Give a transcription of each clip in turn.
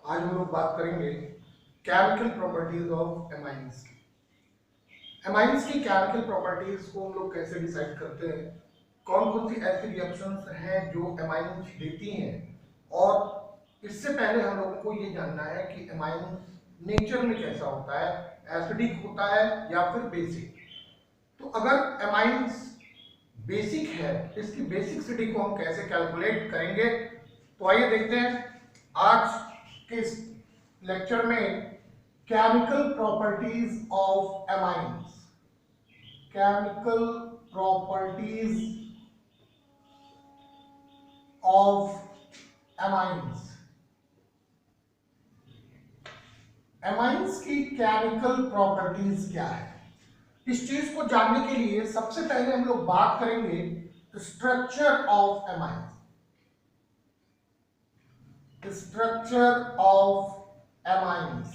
आज हम लोग बात करेंगे केमिकल प्रॉपर्टीज ऑफ एमाइंस की। एमाइंस की केमिकल प्रॉपर्टीज को हम लोग कैसे डिसाइड करते हैं, कौन कौन सी ऐसी रिएक्शंस हैं जो एमाइंस देती हैं, और इससे पहले हम लोगों को ये जानना है कि एमाइंस नेचर में कैसा होता है, एसिडिक होता है या फिर बेसिक। तो अगर एमाइंस बेसिक है, इसकी बेसिसिटी को हम कैसे कैलकुलेट करेंगे, तो आइए देखते हैं। आज के इस लेक्चर में chemical properties of amines, chemical properties of amines, amines की केमिकल प्रॉपर्टीज क्या है, इस चीज को जानने के लिए सबसे पहले हम लोग बात करेंगे structure of amines. Structure of amines,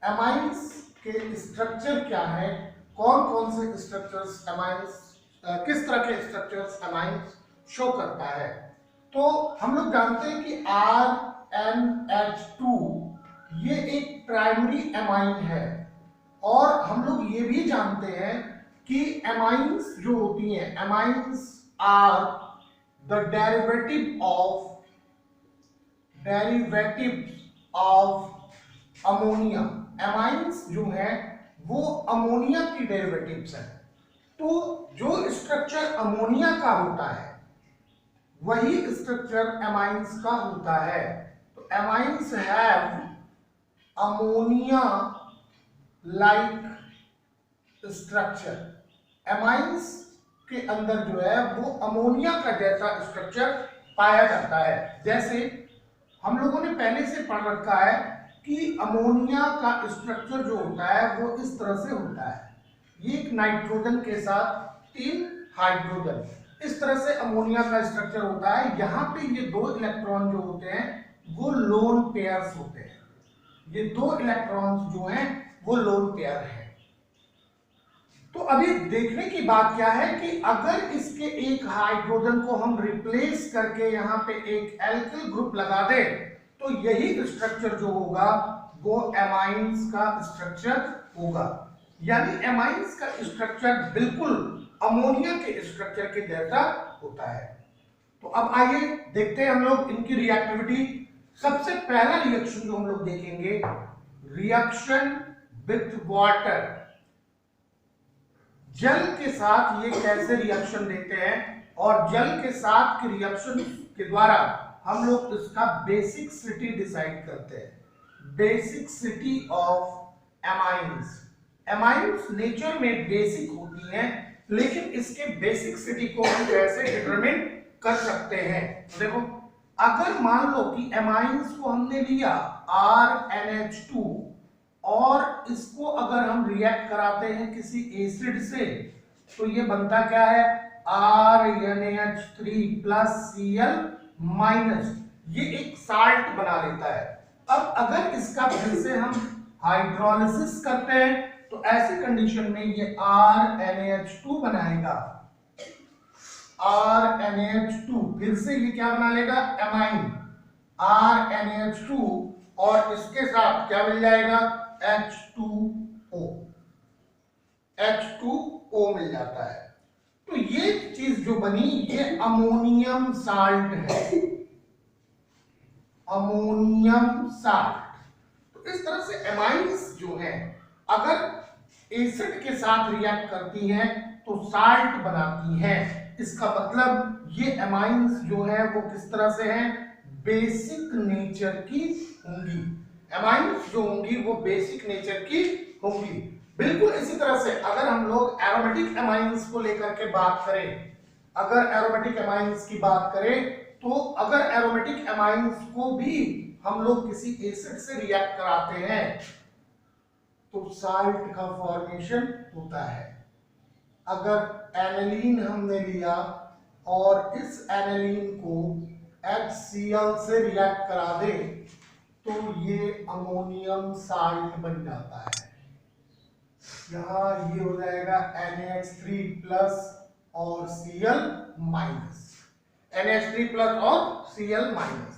amines के स्ट्रक्चर क्या है, कौन कौन से स्ट्रक्चर्स एमाइंस, किस तरह के स्ट्रक्चर्स एमाइंस शो करता है। तो हम लोग जानते हैं कि RNH2 ये एक प्राइमरी एमाइन है, और हम लोग ये भी जानते हैं कि एमाइंस जो होती हैं, amines are the derivatives of ammonia. Amines जो है वो अमोनिया की डेरिवेटिव्स है। तो जो स्ट्रक्चर अमोनिया का होता है वही स्ट्रक्चर एमाइंस का होता है। तो amines have ammonia like structure. Amines के अंदर जो है वो अमोनिया का जैसा स्ट्रक्चर पाया जाता है। जैसे हम लोगों ने पहले से पढ़ रखा है कि अमोनिया का स्ट्रक्चर जो होता है वो इस तरह से होता है, ये एक नाइट्रोजन के साथ 3 हाइड्रोजन, इस तरह से अमोनिया का स्ट्रक्चर होता है। यहाँ पे ये 2 इलेक्ट्रॉन जो होते हैं वो लोन पेयर्स होते हैं। ये 2 इलेक्ट्रॉन्स जो हैं वो लोन पेयर हैं। तो अभी देखने की बात क्या है कि अगर इसके एक हाइड्रोजन को हम रिप्लेस करके यहाँ पे एक एल्किल ग्रुप लगा दे, तो यही स्ट्रक्चर जो होगा वो एमाइंस का स्ट्रक्चर होगा। यानी एमाइंस का स्ट्रक्चर बिल्कुल अमोनिया के स्ट्रक्चर के जैसा होता है। तो अब आइए देखते हैं हम लोग इनकी रिएक्टिविटी। सबसे पहला रिएक्शन जो हम लोग देखेंगे, रिएक्शन विथ वाटर। जल के साथ ये कैसे रिएक्शन देते हैं, और जल के साथ के रिएक्शन के द्वारा हम लोग इसका बेसिसिटी डिसाइड करते हैं। Basicity of amines. Amines nature में बेसिक होती हैं, लेकिन इसके बेसिसिटी को हम कैसे डिटरमिन कर सकते हैं। तो देखो, अगर मान लो कि एमाइंस को हमने लिया RNH2 और इसको अगर हम रिएक्ट कराते हैं किसी एसिड से, तो ये बनता क्या है, RNH3 प्लस Cl माइनस, ये एक साल्ट बना लेता है। अब अगर इसका फिर से हम हाइड्रोलिसिस करते हैं तो ऐसी कंडीशन में ये RNH2 बनाएगा, RNH2, फिर से ये क्या बना लेगा, एमाइन RNH2, और इसके साथ क्या मिल जाएगा, H2O, H2O मिल जाता है। तो ये चीज जो बनी ये अमोनियम साल्ट है, अमोनियम साल्ट। तो इस तरह से एमाइंस जो है अगर एसिड के साथ रिएक्ट करती हैं तो साल्ट बनाती हैं। इसका मतलब ये एमाइंस जो है वो किस तरह से हैं, बेसिक नेचर की होंगी। एमाइंस जो होंगी वो बेसिक नेचर की होंगी। बिल्कुल इसी तरह से अगर हम लोग एरोमेटिक एमाइंस को लेकर के बात करें, अगर एरोमेटिक एमाइंस की बात करें, तो अगर एरोमेटिक एमाइंस को भी हम लोग किसी एसिड से रिएक्ट कराते हैं तो साल्ट का फॉर्मेशन होता है। अगर एनालीन हमने लिया और इस एनालीन को HCl से रिएक्ट करा दे तो ये अमोनियम साल्ट बन जाता है। यहाँ ये हो जाएगा NaH3 प्लस और Cl माइनस, NaH3 प्लस और Cl माइनस।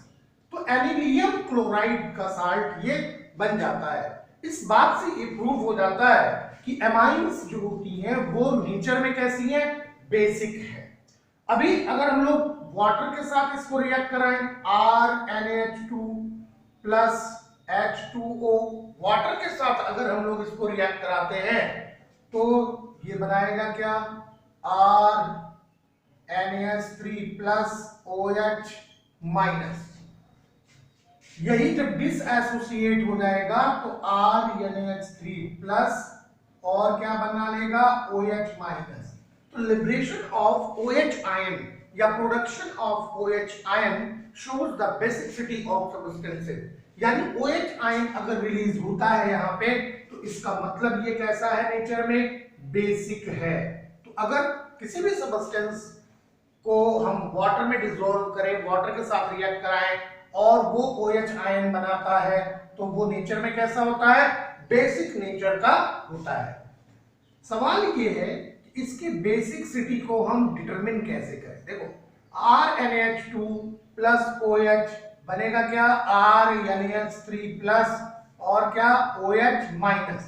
तो एल्यूमिनियम क्लोराइड का साल्ट ये बन जाता है। इस बात से ये प्रूव हो जाता है कि एमाइंस जो होती हैं वो नेचर में कैसी हैं, बेसिक है। अभी अगर हम लोग वाटर के साथ इसको रिएक्ट कराएं, RNH2 प्लस H2O, वाटर के साथ अगर हम लोग इसको रिएक्ट कराते हैं तो ये बनाएगा क्या, RNH3 प्लस OH माइनस। यही जब डिसएसोसिएट हो जाएगा तो RNH3 प्लस और क्या बना लेगा, OH माइनस। तो लिबरेशन ऑफ OH आयन या production of OH ion shows the basicity of substances, यानी OH आयन अगर रिलीज होता है यहाँ पे तो इसका मतलब ये कैसा है, नेचर में बेसिक है। तो अगर किसी भी सब्सटेंस को हम वाटर में डिसॉल्व करें, वाटर के साथ रिएक्ट कराएं और वो OH आयन बनाता है तो वो नेचर में कैसा होता है, बेसिक नेचर का होता है। सवाल ये है कि इसकी बेसिसिटी को हम डिटरमिन कैसे करें। देखो RNH2 प्लस OH बनेगा क्या, RNH3 प्लस और क्या, OH माइनस।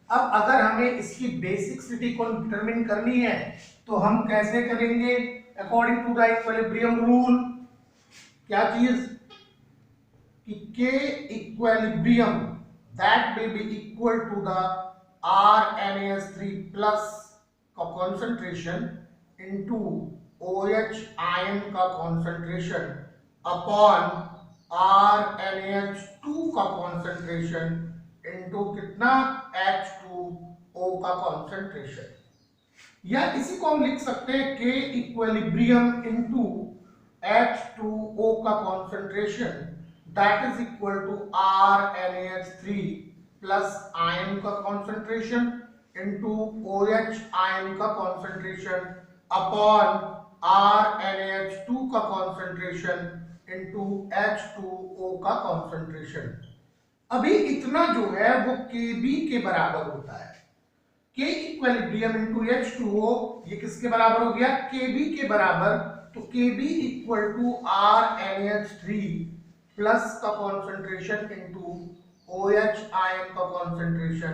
अब अगर हमें इसकी बेसिसिटी को डिटरमिन करनी है तो हम कैसे करेंगे, according to the equilibrium rule. क्या चीज कि K equilibrium that will be equal to the RNH3 plus का कॉन्सेंट्रेशन इनटू OH आयन का कॉन्सेंट्रेशन अपॉन RNH2 का कॉन्सेंट्रेशन इनटू कितना, H2O का कॉन्सेंट्रेशन। या इसी को हम लिख सकते हैं K इक्विलिब्रियम इनटू H2O का concentration that is equal to RNH3 plus ion का कॉन्सेंट्रेशन इनटू OH आयन का कॉन्सेंट्रेशन अपॉन RNH2 का कॉन्सेंट्रेशन इनटू H2O का कॉन्सेंट्रेशन। अभी इतना जो है वो Kb के बराबर होता है। K इक्विलिब्रियम इनटू H2O ये किसके बराबर हो गया, Kb के बराबर। तो Kb equal to RNH3 plus का कॉन्सेंट्रेशन इनटू OH आयन का कॉन्सेंट्रेशन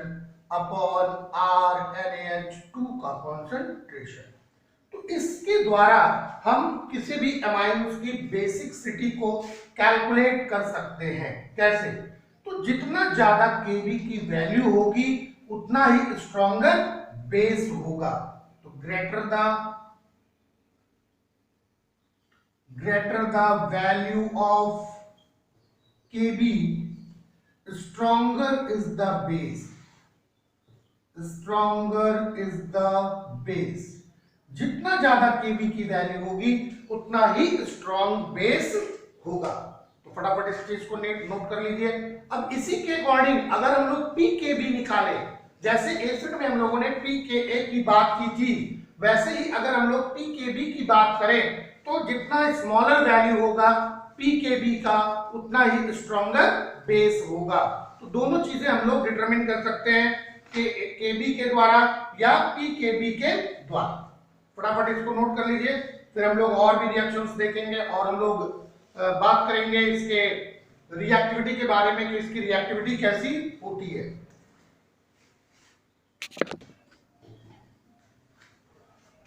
अपॉन RNH2 का कॉन्सेंट्रेशन। तो इसके द्वारा हम किसी भी अमाइंस की बेसिसिटी को कैलकुलेट कर सकते हैं। कैसे, तो जितना ज्यादा Kb की वैल्यू होगी उतना ही स्ट्रॉन्गर बेस होगा। तो greater the value of Kb stronger is the base, stronger is the base। जितना ज्यादा Kb की वैल्यू होगी उतना ही स्ट्रॉन्ग बेस होगा। तो फटाफट इस चीज को नोट कर लीजिए। अब इसी के अकॉर्डिंग अगर हम लोग pKb निकालें, जैसे एसिड में हम लोगों ने pKa की बात की थी, वैसे ही अगर हम लोग pKb की बात करें तो जितना स्मॉलर वैल्यू होगा pKb का उतना ही स्ट्रॉन्गर बेस होगा। तो दोनों चीजें हम लोग डिटरमिन कर सकते हैं Kb के द्वारा या pKb के द्वारा। फटाफट इसको नोट कर लीजिए, फिर हम लोग और भी रिएक्शंस देखेंगे और हम लोग बात करेंगे इसके रिएक्टिविटी के बारे में कि इसकी रिएक्टिविटी कैसी होती है।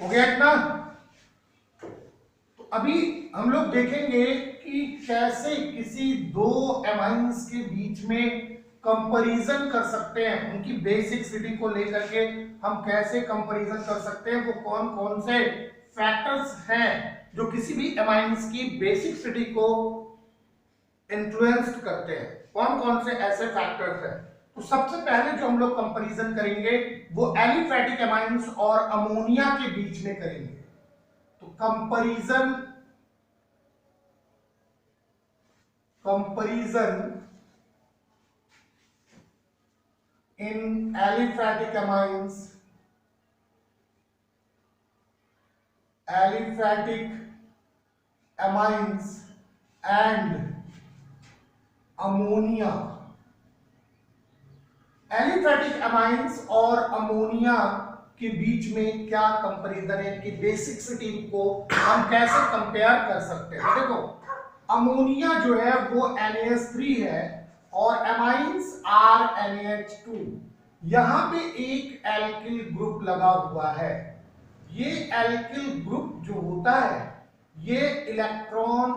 हो गया इतना। तो अभी हम लोग देखेंगे कि कैसे किसी दो एमाइंस के बीच में कंपैरिजन कर सकते हैं, उनकी बेसिसिटी को लेकर के हम कैसे कंपैरिजन कर सकते हैं, वो कौन कौन से फैक्टर्स हैं जो किसी भी एमाइंस की बेसिसिटी को इन्फ्लुएंस करते हैं, कौन कौन से ऐसे फैक्टर्स हैं। तो सबसे पहले जो हम लोग कंपैरिजन करेंगे वो एलिफैटिक एमाइंस और अमोनिया के बीच में करेंगे। तो comparison in aliphatic amines and ammonia। Aliphatic amines और अमोनिया के बीच में क्या कंपैरिजन है कि बेसिसिटी को हम कैसे कंपेयर कर सकते हैं। देखो अमोनिया जो है वो NaS3 है और एमाइंस आर NaH2। यहां पे एक एल्किल ग्रुप लगा हुआ है। ये एल्किल ग्रुप जो होता है ये इलेक्ट्रॉन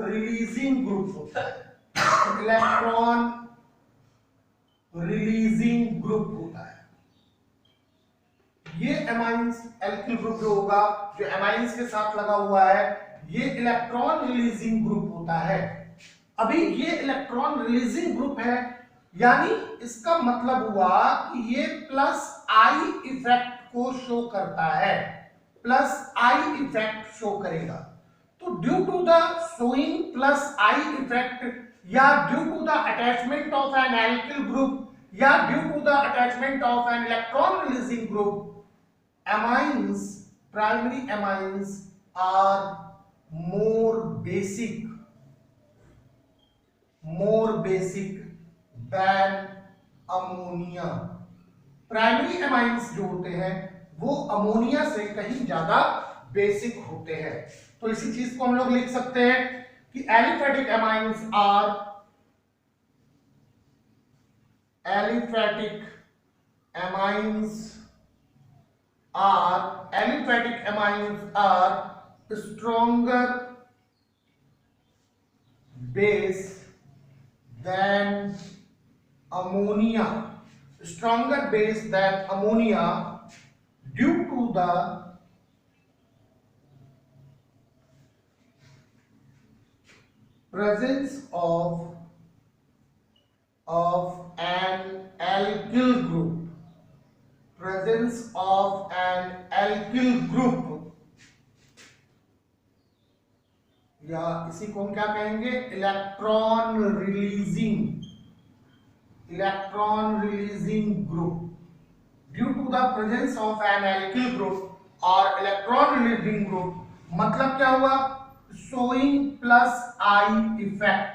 रिलीजिंग ग्रुप होता है। इलेक्ट्रॉन रिलीजिंग ग्रुप होता है। ये एमाइंस एल्किल ग्रुप जो होगा, जो एमाइंस के साथ लगा हुआ है, ये इलेक्ट्रॉन रिलीजिंग ग्रुप होता है। अभी ये इलेक्ट्रॉन रिलीजिंग ग्रुप है, यानी इसका मतलब हुआ कि ये प्लस आई इफेक्ट को शो करता है, प्लस आई इफेक्ट शो करेगा। तो due to the showing plus I effect, या due to the attachment of an alkyl group, या due to the attachment of an electron releasing group, amines, primary amines are more basic than ammonia। Primary amines जो होते हैं वो ammonia से कहीं ज्यादा basic होते हैं। तो इसी चीज को हम लोग लिख सकते हैं कि aliphatic amines are stronger base than ammonia, due to the presence of an alkyl group, या इसी को हम क्या कहेंगे, electron releasing group. Due to the presence of an alkyl group और इलेक्ट्रॉन रिलीजिंग ग्रुप, मतलब क्या हुआ, शोइंग प्लस आई इफेक्ट,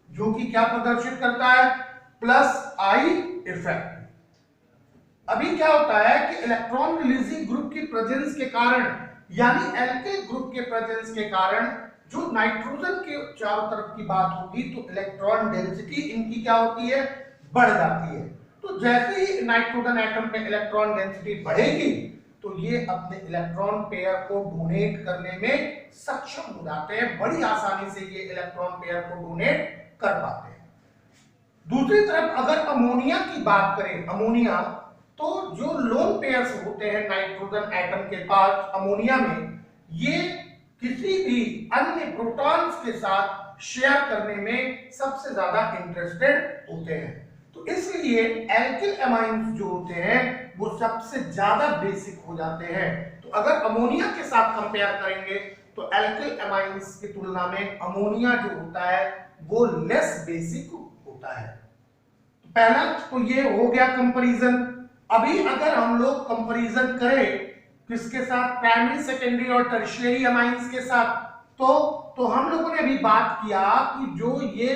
जो कि क्या प्रदर्शित करता है, प्लस आई इफेक्ट। अभी क्या होता है कि इलेक्ट्रॉन रिलीजिंग ग्रुप की प्रेजेंस के कारण, यानी एल्किल ग्रुप के प्रेजेंस के कारण, जो नाइट्रोजन के चारों तरफ की बात होगी तो इलेक्ट्रॉन डेंसिटी इनकी क्या होती है, बढ़ जाती है। तो जैसे ही नाइट्रोजन एटम में इलेक्ट्रॉन डेंसिटी बढ़ेगी तो ये अपने इलेक्ट्रॉन पेयर को डोनेट करने में सक्षम हो जाते हैं, बड़ी आसानी से ये इलेक्ट्रॉन पेयर को डोनेट कर पाते हैं। दूसरी तरफ अगर अमोनिया की बात करें, अमोनिया, तो जो लोन पेयर्स होते हैं नाइट्रोजन एटम के पास अमोनिया में, ये किसी भी अन्य प्रोटॉन्स के साथ शेयर करने में सबसे ज्यादा इंटरेस्टेड होते हैं। तो इसलिए एल्किल एमाइंस जो होते हैं वो सबसे ज्यादा बेसिक हो जाते हैं। तो अगर अमोनिया के साथ कंपेयर करेंगे तो एल्किल एमाइंस की तुलना में अमोनिया जो होता है वो लेस बेसिक होता है। तो पहला तो ये हो गया कंपैरिजन। अभी अगर हम लोग कंपैरिजन करें किसके साथ, प्राइमरी, सेकेंडरी और टर्शियरी एमाइंस के साथ, तो हम लोगों ने अभी बात किया कि जो ये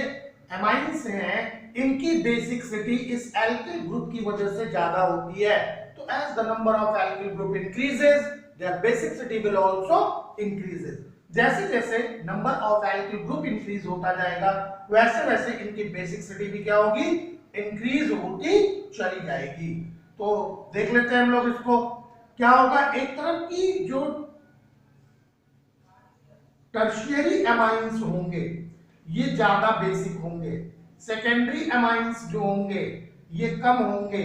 एमाइंस हैं इनकी बेसिसिटी इस एल्किल ग्रुप की वजह से ज्यादा होती है। तो as the number of alkyl group increases their basicity will also increases. जैसे जैसे number of alkyl group increase होता जाएगा वैसे वैसे इनकी बेसिसिटी भी क्या होगी, इंक्रीज होती चली जाएगी। तो देख लेते हैं हम लोग इसको, क्या होगा, एक तरफ की जो टर्शियरी एमाइंस होंगे ये ज्यादा बेसिक होंगे, सेकेंडरी एमाइंस जो होंगे ये कम होंगे,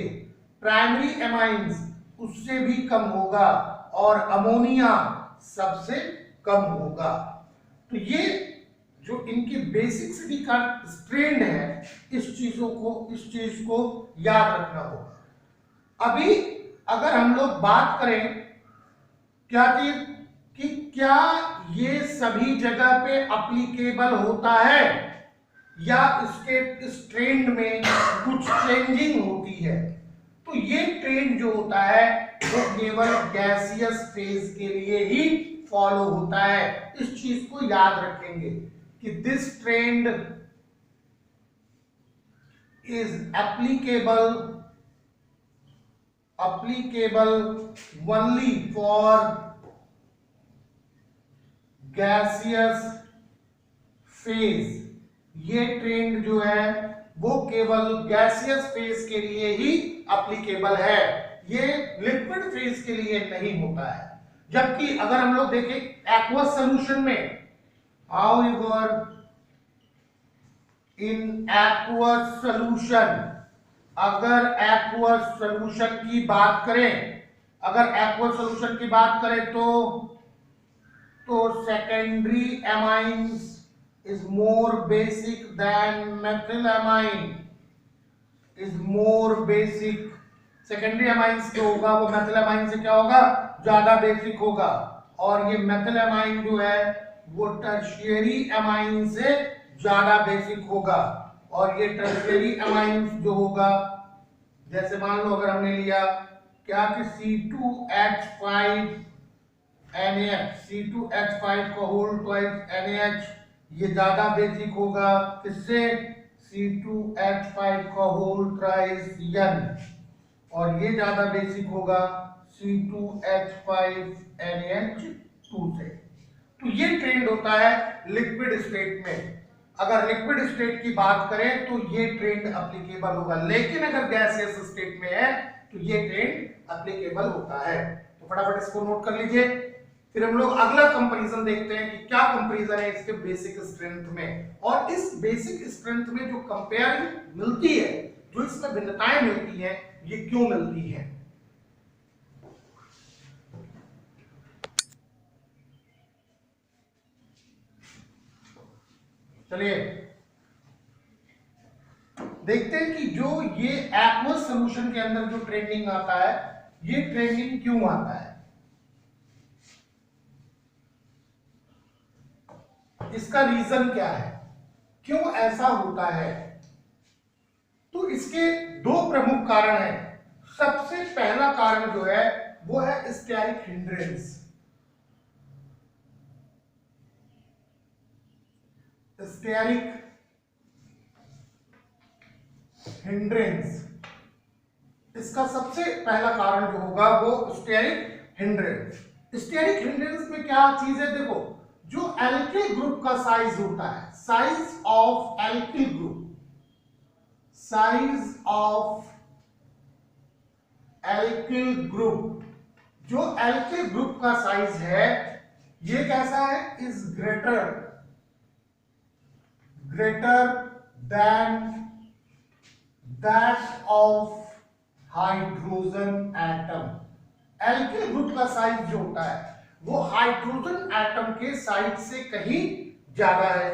प्राइमरी एमाइंस उससे भी कम होगा और अमोनिया सबसे कम होगा। तो ये जो इनकी बेसिसिटी का ट्रेंड है, इस चीज को याद रखना होगा। अभी अगर हम लोग बात करें क्या कि क्या ये सभी जगह पे एप्लीकेबल होता है या इसके इस ट्रेंड में कुछ चेंजिंग होती है, तो ये ट्रेंड जो होता है वो केवल गैसियस फेज के लिए ही फॉलो होता है। इस चीज को याद रखेंगे कि this trend is applicable only for gaseous phase, ये ट्रेंड जो है वो केवल गैसियस फेज के लिए ही एप्लीकेबल है, ये लिक्विड फेज के लिए नहीं होता है। जबकि अगर हम लोग देखें एक्वस सॉल्यूशन में, हाउएवर इन एक्वस सॉल्यूशन, अगर एक्वस सॉल्यूशन की बात करें, अगर एक्वस सॉल्यूशन की बात करें तो secondary amines is more basic than methylamine, is more basic, secondary amines जो होगा वो मेथिलामाइन से क्या होगा, ज्यादा बेसिक होगा, और ये मेथिलामाइन जो है वो टर्शियरी अमाइन से ज्यादा बेसिक होगा। और ये टर्शियरी अमाइंस जो होगा, जैसे मान लो अगर हमने लिया क्या कि C2H5 NaH, C2H5 का होल ट्वाइस NaH, ये ज्यादा बेसिक होगा किससे, C2H5 का होल ट्राइस N, और ये ज्यादा बेसिक होगा C2H5 NaH2 से। तो ये ट्रेंड होता है लिक्विड स्टेट में। अगर लिक्विड स्टेट की बात करें तो ये ट्रेंड एप्लीकेबल होगा, लेकिन अगर गैसियस स्टेट में है तो ये ट्रेंड एप्लीकेबल होता है। तो फटाफट इसको नोट कर लीजिए। फिर हम लोग अगला कंपैरिजन देखते हैं कि क्या कंपैरिजन है इसके बेसिक स्ट्रेंथ में, और इस बेसिक स्ट्रेंथ में जो कंपेयरिंग मिलती है, जो इसमें भिन्नताएं मिलती हैं, ये क्यों मिलती है। चलिए देखते हैं कि जो ये एक्वस सॉल्यूशन के अंदर जो ट्रेंडिंग आता है, ये ट्रेंडिंग क्यों आता है, इसका रीजन क्या है, क्यों ऐसा होता है। तो इसके दो प्रमुख कारण हैं। सबसे पहला कारण जो है वो है स्टेरिक हिंड्रेंस। स्टेरिक हिंड्रेंस, इसका सबसे पहला कारण जो होगा वो स्टेरिक हिंड्रेंस। स्टेरिक हिंड्रेंस में क्या चीज है, देखो जो एल्किल ग्रुप का साइज होता है, size of alkyl group, size of alkyl group, जो एल्किल ग्रुप का साइज है ये कैसा है, is greater than that of hydrogen atom. Alkyl group का साइज जो होता है वो हाइड्रोजन एटम के साइज से कहीं ज्यादा है।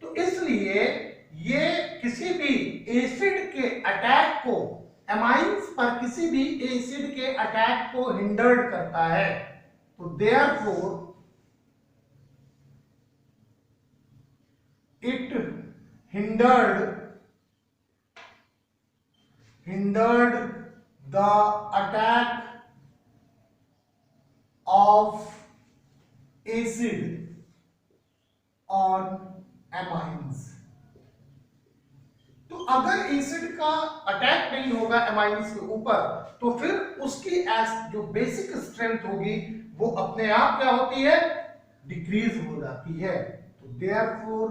तो इसलिए ये किसी भी एसिड के अटैक को, एमाइंस पर किसी भी एसिड के अटैक को हिंडर्ड करता है। तो therefore it hindered the attack of acid on amines। तो अगर एसिड का अटैक नहीं होगा एमाइंस के ऊपर, तो फिर उसकी जो बेसिक स्ट्रेंथ होगी वो अपने आप क्या होती है, डिक्रीज हो जाती है। तो therefore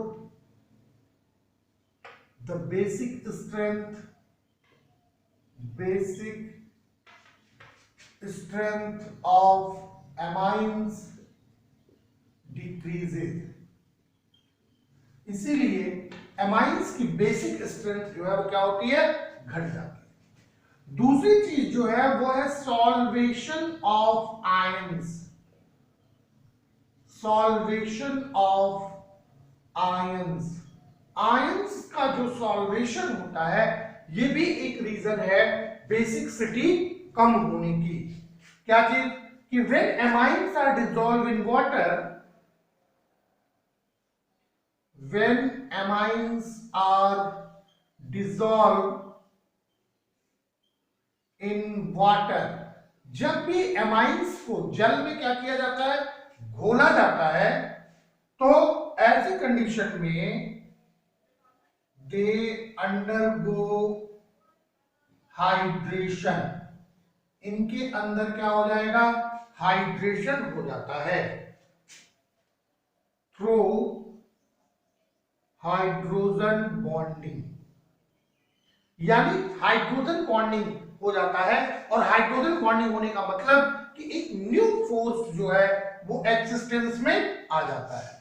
the basic strength of amines decreases। इसीलिए एमाइंस की बेसिक स्ट्रेंथ जो है वो क्या होती है, घट जाती है। दूसरी चीज जो है वो है solvation of ions. Solvation of ions, ions का जो सॉल्वेशन होता है ये भी एक रीजन है बेसिसिटी कम होने की। क्या चीज कि when amines are dissolve in water, when amines are dissolved in water, जब भी एमाइंस को जल में क्या किया जाता है, घोला जाता है, तो ऐसी कंडीशन में दे अंडरगो हाइड्रेशन, इनके अंदर क्या हो जाएगा, हाइड्रेशन हो जाता है थ्रू हाइड्रोजन बॉन्डिंग, यानी हाइड्रोजन बॉन्डिंग हो जाता है। और हाइड्रोजन बॉन्डिंग होने का मतलब कि एक न्यू फोर्स जो है वो एक्सिस्टेंस में आ जाता है।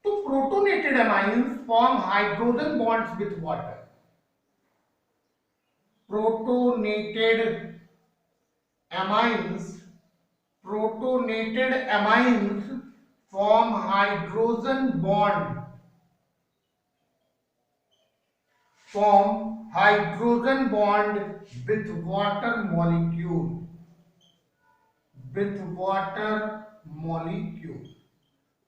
तो protonated amines form hydrogen bonds with water. Protonated amines protonated amines form hydrogen bond with water molecule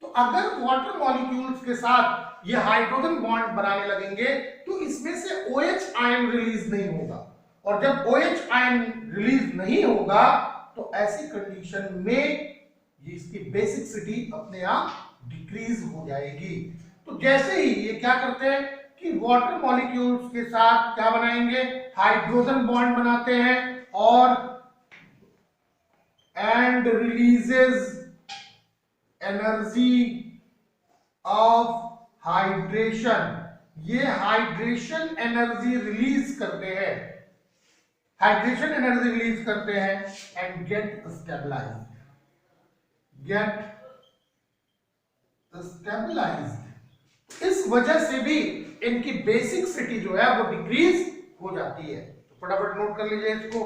तो अगर वाटर मॉलिक्यूल्स के साथ ये हाइड्रोजन बॉन्ड बनाने लगेंगे तो इसमें से OH आयन रिलीज नहीं होगा, और जब OH आयन रिलीज नहीं होगा तो ऐसी कंडीशन में ये इसकी बेसिसिटी अपने आप डिक्रीज हो जाएगी। तो जैसे ही ये क्या करते हैं कि वाटर मॉलिक्यूल्स के साथ क्या बनाएंगे, हाइड्रोजन बॉन्ड बनाते हैं और and releases energy of hydration, ये हाइड्रेशन एनर्जी रिलीज करते हैं, हाइड्रेशन एनर्जी रिलीज करते हैं एंड गेट स्टेबलाइज्ड। इस वजह से भी इनकी बेसिक सिटी जो है वो डिक्रीज हो जाती है। तो फटाफट नोट कर लीजिए इसको।